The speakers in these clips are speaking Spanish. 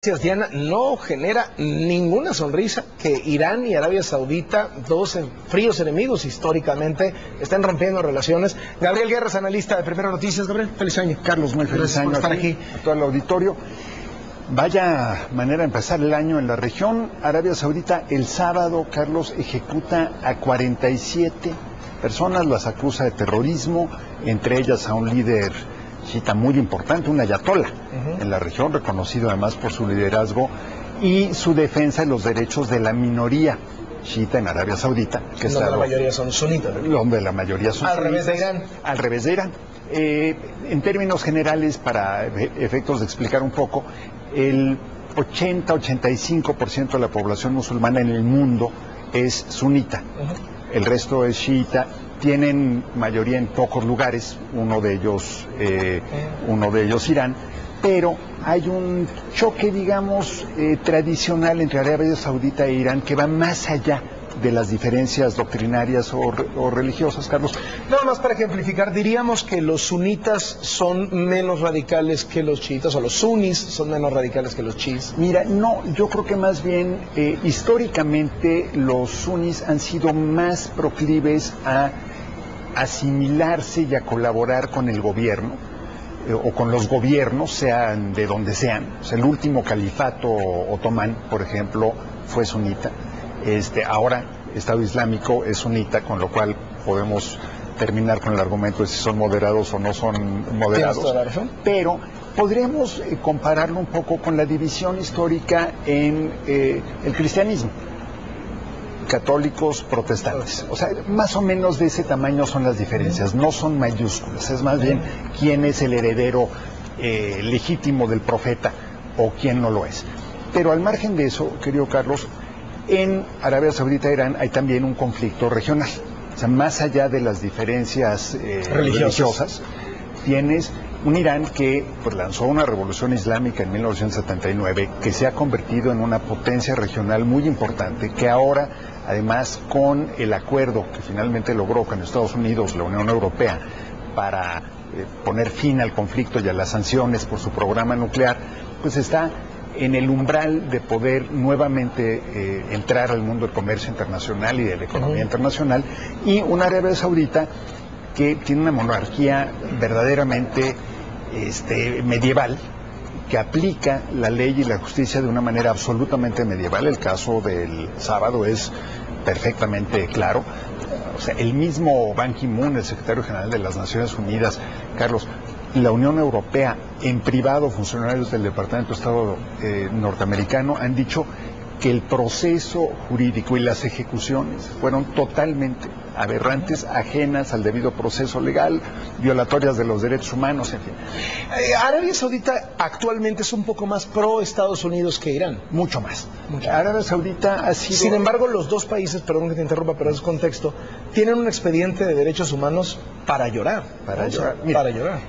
Diana, no genera ninguna sonrisa que Irán y Arabia Saudita, dos fríos enemigos históricamente, estén rompiendo relaciones. Gabriel Guerra, analista de Primera Noticias. Gabriel, feliz año. Carlos, muy feliz año por estar aquí. A todo el auditorio. Vaya manera de empezar el año en la región. Arabia Saudita el sábado, Carlos, ejecuta a 47 personas, las acusa de terrorismo, entre ellas a un líder chiita muy importante, un ayatolá en la región, reconocido además por su liderazgo y su defensa de los derechos de la minoría chiita en Arabia Saudita. Donde la mayoría son sunitas. Donde la mayoría son al sunitas. Revés de Irán. Al revés de Irán. En términos generales, para efectos de explicar un poco, el 80-85% de la población musulmana en el mundo es sunita. El resto es chiita. Tienen mayoría en pocos lugares, uno de ellos Irán, pero hay un choque, digamos, tradicional entre Arabia Saudita e Irán que va más allá de las diferencias doctrinarias o religiosas, Carlos. Nada más para ejemplificar, diríamos que los sunitas son menos radicales que los chiitas, o los sunis son menos radicales que los chiíes. Mira, no, yo creo que más bien históricamente los sunis han sido más proclives a asimilarse y a colaborar con el gobierno o con los gobiernos, sean de donde sean. O sea, el último califato otomán, por ejemplo, fue sunita. Ahora Estado Islámico es sunita, con lo cual podemos terminar con el argumento de si son moderados o no son moderados. ¿Tienes toda la razón? Pero podríamos compararlo un poco con la división histórica en el cristianismo. Católicos, protestantes. O sea, más o menos de ese tamaño son las diferencias, no son mayúsculas, es más bien quién es el heredero legítimo del profeta o quién no lo es. Pero al margen de eso, querido Carlos, en Arabia Saudita e Irán hay también un conflicto regional. O sea, más allá de las diferencias religiosas, tienes un Irán que pues, lanzó una revolución islámica en 1979, que se ha convertido en una potencia regional muy importante, que ahora, además, con el acuerdo que finalmente logró con Estados Unidos, la Unión Europea, para poner fin al conflicto y a las sanciones por su programa nuclear, pues está en el umbral de poder nuevamente entrar al mundo del comercio internacional y de la economía internacional, y una Arabia Saudita que tiene una monarquía verdaderamente medieval, que aplica la ley y la justicia de una manera absolutamente medieval. El caso del sábado es perfectamente claro. O sea, el mismo Ban Ki-moon, el secretario general de las Naciones Unidas, Carlos, la Unión Europea, en privado, funcionarios del Departamento de Estado norteamericano han dicho que el proceso jurídico y las ejecuciones fueron totalmente aberrantes, ajenas al debido proceso legal, violatorias de los derechos humanos, en fin. Arabia Saudita actualmente es un poco más pro Estados Unidos que Irán. Mucho más. Arabia Saudita ha sido... Sin embargo, los dos países, perdón que te interrumpa, pero es contexto, tienen un expediente de derechos humanos para llorar. Mira, para llorar.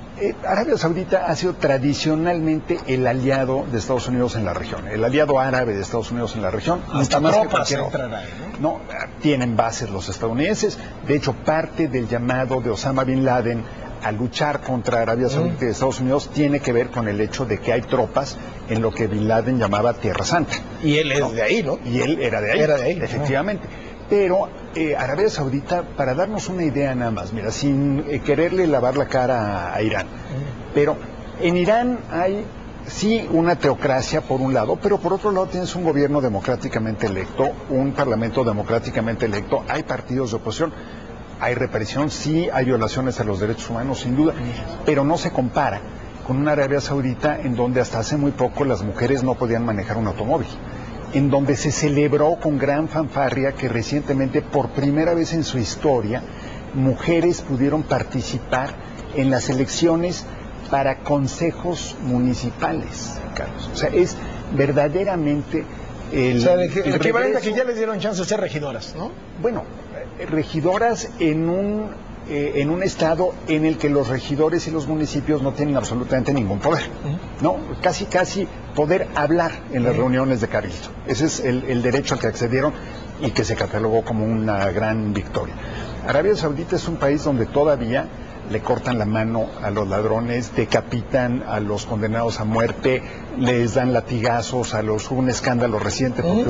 Arabia Saudita ha sido tradicionalmente el aliado de Estados Unidos en la región, el aliado árabe de Estados Unidos en la región. Hasta más tropas entran ahí, ¿no? Tienen bases los estadounidenses. De hecho, parte del llamado de Osama Bin Laden a luchar contra Arabia Saudita y Estados Unidos tiene que ver con el hecho de que hay tropas en lo que Bin Laden llamaba Tierra Santa. Y él es de ahí, ¿no? Y él era de ahí, efectivamente. Pero Arabia Saudita, para darnos una idea nada más, mira, sin quererle lavar la cara a Irán, pero en Irán hay sí una teocracia por un lado, pero por otro lado tienes un gobierno democráticamente electo, un parlamento democráticamente electo, hay partidos de oposición, hay represión, sí hay violaciones a los derechos humanos, sin duda, pero no se compara con una Arabia Saudita en donde hasta hace muy poco las mujeres no podían manejar un automóvil, en donde se celebró con gran fanfarria que recientemente, por primera vez en su historia, mujeres pudieron participar en las elecciones para consejos municipales, Carlos. O sea, es verdaderamente el equivalente a que ya les dieron chance de ser regidoras, ¿no? Bueno, regidoras en un estado en el que los regidores y los municipios no tienen absolutamente ningún poder, ¿no? Casi poder hablar en las reuniones de cabildo. Ese es el derecho al que accedieron y que se catalogó como una gran victoria. Arabia Saudita es un país donde todavía le cortan la mano a los ladrones, decapitan a los condenados a muerte, les dan latigazos a los... Hubo un escándalo reciente porque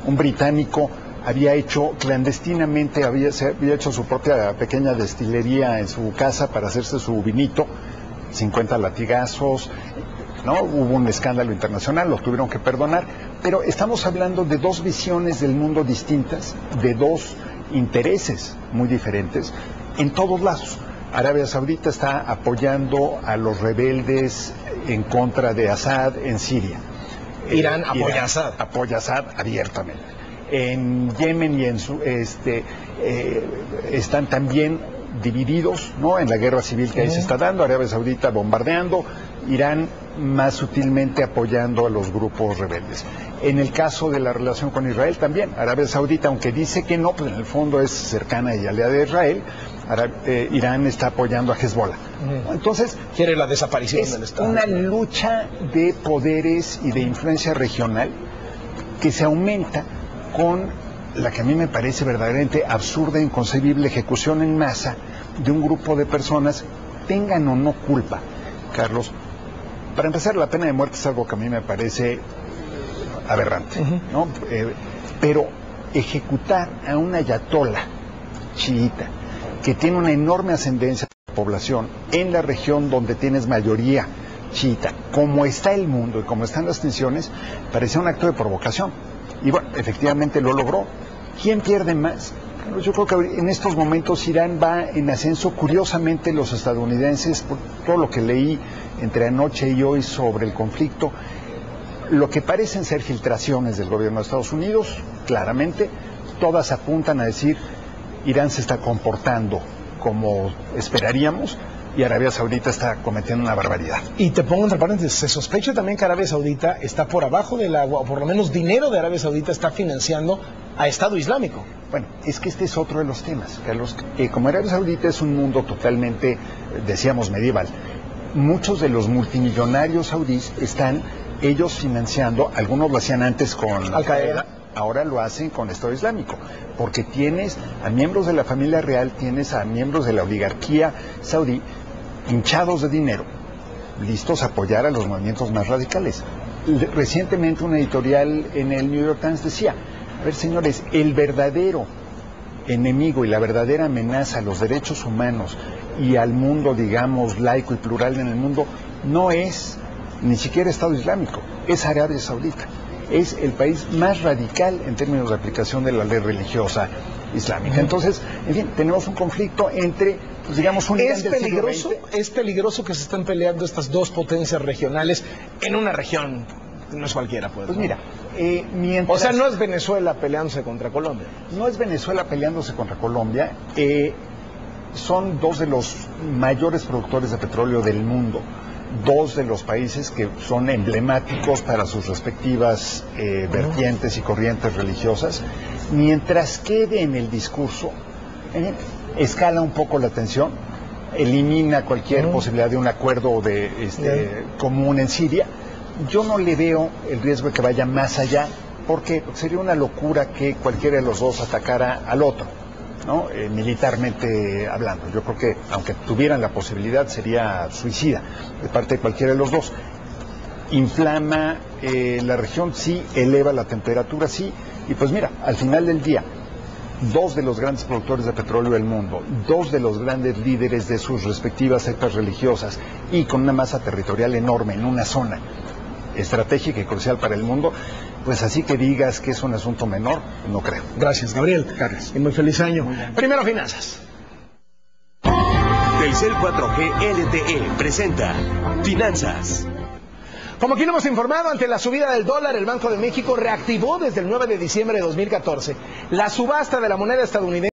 un británico había hecho clandestinamente, había hecho su propia pequeña destilería en su casa para hacerse su vinito, 50 latigazos, ¿no? Hubo un escándalo internacional, lo tuvieron que perdonar, pero estamos hablando de dos visiones del mundo distintas, de dos intereses muy diferentes en todos lados. Arabia Saudita está apoyando a los rebeldes en contra de Assad en Siria. Irán apoya a Assad. Apoya a Assad abiertamente. En Yemen y en están también divididos, ¿no? En la guerra civil que ahí se está dando, Arabia Saudita bombardeando, Irán más sutilmente apoyando a los grupos rebeldes. En el caso de la relación con Israel también, Arabia Saudita, aunque dice que no, pues en el fondo es cercana y aliada de Israel, Irán está apoyando a Hezbollah. Entonces, quiere la desaparición del Estado. Es una lucha de poderes y de influencia regional que se aumenta con la que a mí me parece verdaderamente absurda e inconcebible ejecución en masa de un grupo de personas, tengan o no culpa, Carlos. Para empezar, la pena de muerte es algo que a mí me parece aberrante, ¿no? Pero ejecutar a un ayatolá chiita que tiene una enorme ascendencia de la población en la región donde tienes mayoría chiita, como está el mundo y como están las tensiones, parecía un acto de provocación. Y bueno, efectivamente lo logró. ¿Quién pierde más? Yo creo que en estos momentos Irán va en ascenso. Curiosamente, los estadounidenses, por todo lo que leí entre anoche y hoy sobre el conflicto, lo que parecen ser filtraciones del gobierno de Estados Unidos, claramente, todas apuntan a decir Irán se está comportando como esperaríamos y Arabia Saudita está cometiendo una barbaridad. Y te pongo entre paréntesis, se sospecha también que Arabia Saudita está por abajo del agua, o por lo menos dinero de Arabia Saudita está financiando a Estado Islámico. Bueno, es que este es otro de los temas, Carlos. Como Arabia Saudita es un mundo totalmente, decíamos, medieval, muchos de los multimillonarios saudíes están ellos financiando, algunos lo hacían antes con Al-Qaeda, ahora lo hacen con Estado Islámico, porque tienes a miembros de la familia real, tienes a miembros de la oligarquía saudí hinchados de dinero, listos a apoyar a los movimientos más radicales. Recientemente un editorial en el New York Times decía, a ver señores, el verdadero enemigo y la verdadera amenaza a los derechos humanos y al mundo, digamos, laico y plural en el mundo, no es ni siquiera Estado Islámico, es Arabia Saudita. Es el país más radical en términos de aplicación de la ley religiosa islámica. Entonces, en fin, tenemos un conflicto entre, pues, digamos, un Irán del siglo XX. Es peligroso que se estén peleando estas dos potencias regionales en una región, no es cualquiera, pues. Pues ¿no? mira, mientras... O sea, no es Venezuela peleándose contra Colombia. No es Venezuela peleándose contra Colombia, son dos de los mayores productores de petróleo del mundo. Dos de los países que son emblemáticos para sus respectivas vertientes y corrientes religiosas, mientras quede en el discurso, escala un poco la tensión, elimina cualquier posibilidad de un acuerdo común en Siria. Yo no le veo el riesgo de que vaya más allá, porque sería una locura que cualquiera de los dos atacara al otro, ¿no? Militarmente hablando. Yo creo que, aunque tuvieran la posibilidad, sería suicida de parte de cualquiera de los dos. Inflama la región, sí, eleva la temperatura, sí, y pues mira, al final del día, dos de los grandes productores de petróleo del mundo, dos de los grandes líderes de sus respectivas sectas religiosas y con una masa territorial enorme en una zona estratégica y crucial para el mundo, pues así que digas que es un asunto menor, no creo. Gracias, Gabriel. Carlos. Y muy feliz año. Primero, finanzas. Telcel 4G LTE presenta Finanzas. Como aquí lo hemos informado, ante la subida del dólar, el Banco de México reactivó desde el 9 de diciembre de 2014 la subasta de la moneda estadounidense